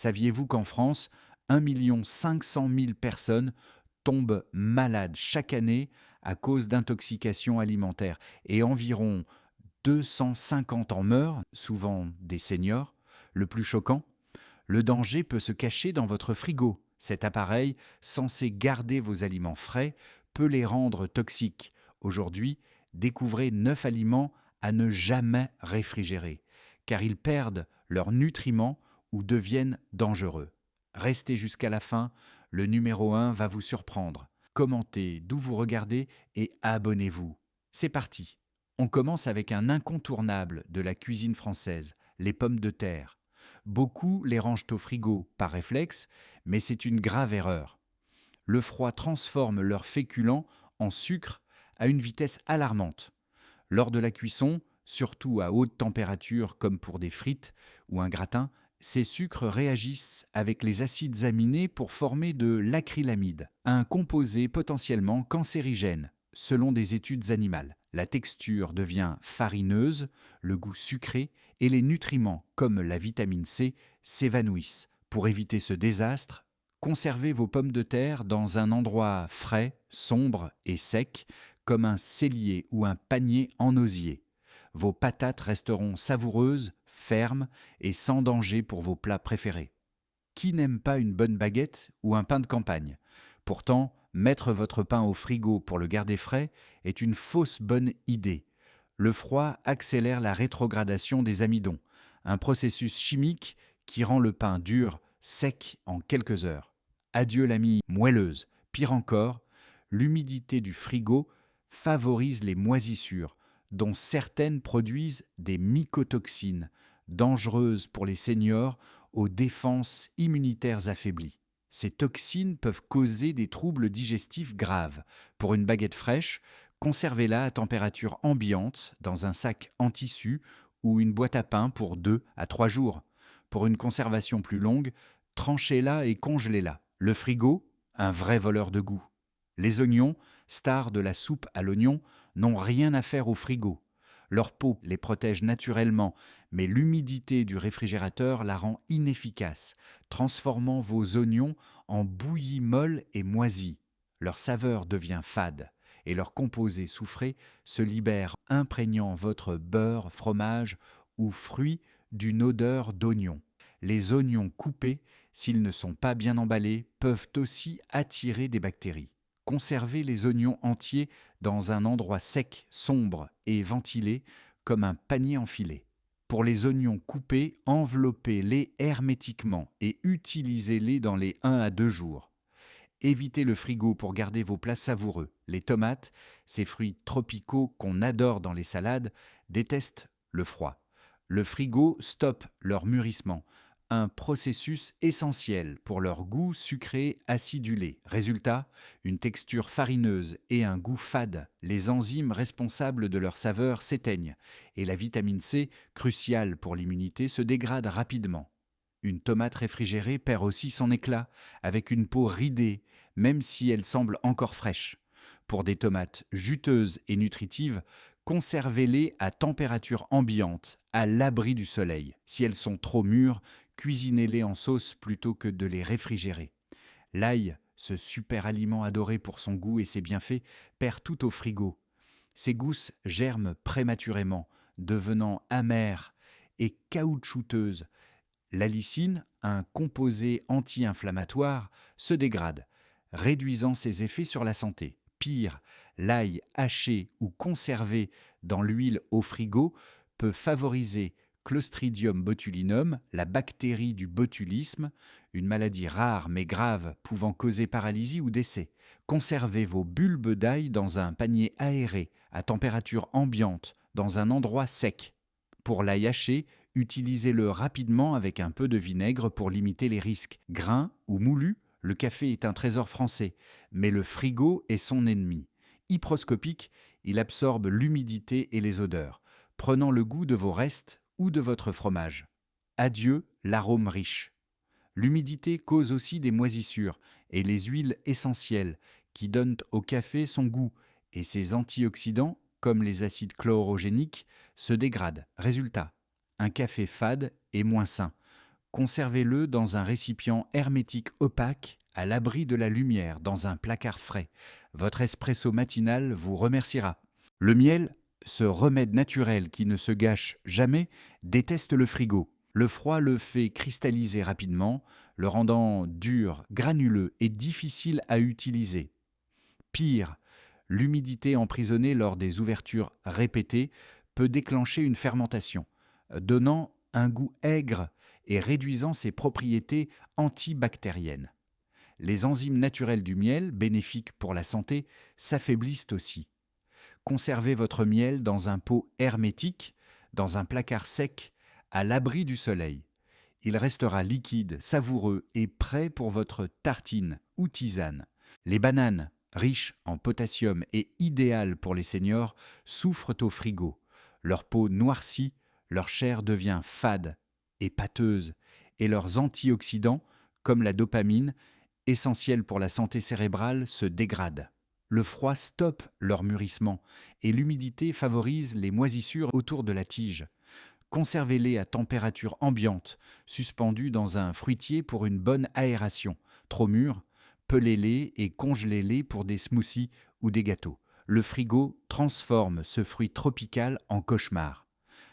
Saviez-vous qu'en France, 1 500 000 personnes tombent malades chaque année à cause d'intoxication alimentaire et environ 250 en meurent, souvent des seniors? Le plus choquant, le danger peut se cacher dans votre frigo. Cet appareil, censé garder vos aliments frais, peut les rendre toxiques. Aujourd'hui, découvrez 9 aliments à ne jamais réfrigérer, car ils perdent leurs nutriments ou deviennent dangereux. Restez jusqu'à la fin, le numéro 1 va vous surprendre. Commentez d'où vous regardez et abonnez-vous. C'est parti. On commence avec un incontournable de la cuisine française, les pommes de terre. Beaucoup les rangent au frigo par réflexe, mais c'est une grave erreur. Le froid transforme leurs féculents en sucre à une vitesse alarmante. Lors de la cuisson, surtout à haute température comme pour des frites ou un gratin, ces sucres réagissent avec les acides aminés pour former de l'acrylamide, un composé potentiellement cancérigène, selon des études animales. La texture devient farineuse, le goût sucré et les nutriments, comme la vitamine C, s'évanouissent. Pour éviter ce désastre, conservez vos pommes de terre dans un endroit frais, sombre et sec, comme un cellier ou un panier en osier. Vos patates resteront savoureuses, fermes et sans danger pour vos plats préférés. Qui n'aime pas une bonne baguette ou un pain de campagne? Pourtant, mettre votre pain au frigo pour le garder frais est une fausse bonne idée. Le froid accélère la rétrogradation des amidons, un processus chimique qui rend le pain dur, sec en quelques heures. Adieu la mie moelleuse. Pire encore, l'humidité du frigo favorise les moisissures, dont certaines produisent des mycotoxines, dangereuses pour les seniors aux défenses immunitaires affaiblies. Ces toxines peuvent causer des troubles digestifs graves. Pour une baguette fraîche, conservez-la à température ambiante dans un sac en tissu ou une boîte à pain pour 2 à 3 jours. Pour une conservation plus longue, tranchez-la et congelez-la. Le frigo, un vrai voleur de goût. Les oignons, stars de la soupe à l'oignon, n'ont rien à faire au frigo. Leur peau les protège naturellement, mais l'humidité du réfrigérateur la rend inefficace, transformant vos oignons en bouillie molle et moisie. Leur saveur devient fade et leur composé soufré se libère, imprégnant votre beurre, fromage ou fruits d'une odeur d'oignon. Les oignons coupés, s'ils ne sont pas bien emballés, peuvent aussi attirer des bactéries. Conservez les oignons entiers dans un endroit sec, sombre et ventilé, comme un panier enfilé. Pour les oignons coupés, enveloppez-les hermétiquement et utilisez-les dans les 1 à 2 jours. Évitez le frigo pour garder vos plats savoureux. Les tomates, ces fruits tropicaux qu'on adore dans les salades, détestent le froid. Le frigo stoppe leur mûrissement, un processus essentiel pour leur goût sucré acidulé. Résultat, une texture farineuse et un goût fade. Les enzymes responsables de leur saveur s'éteignent et la vitamine C, cruciale pour l'immunité, se dégrade rapidement. Une tomate réfrigérée perd aussi son éclat, avec une peau ridée, même si elle semble encore fraîche. Pour des tomates juteuses et nutritives, conservez-les à température ambiante, à l'abri du soleil. Si elles sont trop mûres, cuisinez-les en sauce plutôt que de les réfrigérer. L'ail, ce super aliment adoré pour son goût et ses bienfaits, perd tout au frigo. Ses gousses germent prématurément, devenant amères et caoutchouteuses. L'allicine, un composé anti-inflammatoire, se dégrade, réduisant ses effets sur la santé. Pire, l'ail haché ou conservé dans l'huile au frigo peut favoriser Clostridium botulinum, la bactérie du botulisme, une maladie rare mais grave pouvant causer paralysie ou décès. Conservez vos bulbes d'ail dans un panier aéré, à température ambiante, dans un endroit sec. Pour l'ail haché, utilisez-le rapidement avec un peu de vinaigre pour limiter les risques. Grain ou moulu, le café est un trésor français, mais le frigo est son ennemi. Hyproscopique, il absorbe l'humidité et les odeurs, prenant le goût de vos restes ou de votre fromage. Adieu l'arôme riche. L'humidité cause aussi des moisissures et les huiles essentielles qui donnent au café son goût et ses antioxydants, comme les acides chlorogéniques, se dégradent. Résultat, un café fade et moins sain. Conservez-le dans un récipient hermétique opaque, à l'abri de la lumière, dans un placard frais. Votre espresso matinal vous remerciera. Le miel, ce remède naturel qui ne se gâche jamais, déteste le frigo. Le froid le fait cristalliser rapidement, le rendant dur, granuleux et difficile à utiliser. Pire, l'humidité emprisonnée lors des ouvertures répétées peut déclencher une fermentation, donnant un goût aigre et réduisant ses propriétés antibactériennes. Les enzymes naturelles du miel, bénéfiques pour la santé, s'affaiblissent aussi. Conservez votre miel dans un pot hermétique, dans un placard sec, à l'abri du soleil. Il restera liquide, savoureux et prêt pour votre tartine ou tisane. Les bananes, riches en potassium et idéales pour les seniors, souffrent au frigo. Leur peau noircit, leur chair devient fade et pâteuse, et leurs antioxydants, comme la dopamine, essentiels pour la santé cérébrale, se dégradent. Le froid stoppe leur mûrissement et l'humidité favorise les moisissures autour de la tige. Conservez-les à température ambiante, suspendus dans un fruitier pour une bonne aération. Trop mûrs, pelez-les et congelez-les pour des smoothies ou des gâteaux. Le frigo transforme ce fruit tropical en cauchemar.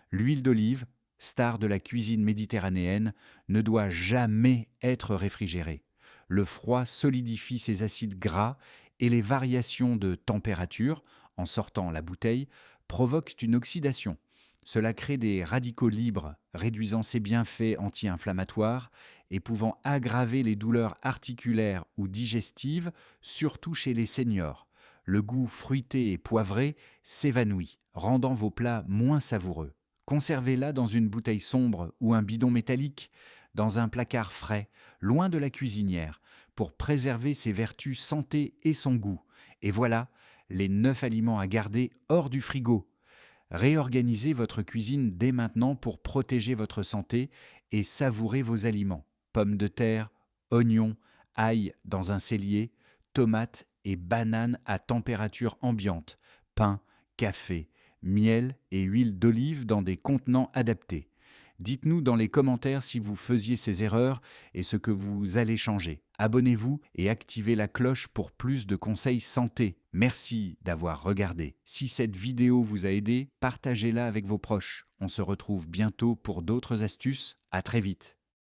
L'huile d'olive, star de la cuisine méditerranéenne, ne doit jamais être réfrigérée. Le froid solidifie ses acides gras et les variations de température, en sortant la bouteille, provoquent une oxydation. Cela crée des radicaux libres, réduisant ses bienfaits anti-inflammatoires et pouvant aggraver les douleurs articulaires ou digestives, surtout chez les seniors. Le goût fruité et poivré s'évanouit, rendant vos plats moins savoureux. Conservez-la dans une bouteille sombre ou un bidon métallique, dans un placard frais, loin de la cuisinière, pour préserver ses vertus santé et son goût. Et voilà, les 9 aliments à garder hors du frigo. Réorganisez votre cuisine dès maintenant pour protéger votre santé et savourer vos aliments. Pommes de terre, oignons, ail dans un cellier, tomates et bananes à température ambiante, pain, café, miel et huile d'olive dans des contenants adaptés. Dites-nous dans les commentaires si vous faisiez ces erreurs et ce que vous allez changer. Abonnez-vous et activez la cloche pour plus de conseils santé. Merci d'avoir regardé. Si cette vidéo vous a aidé, partagez-la avec vos proches. On se retrouve bientôt pour d'autres astuces. À très vite.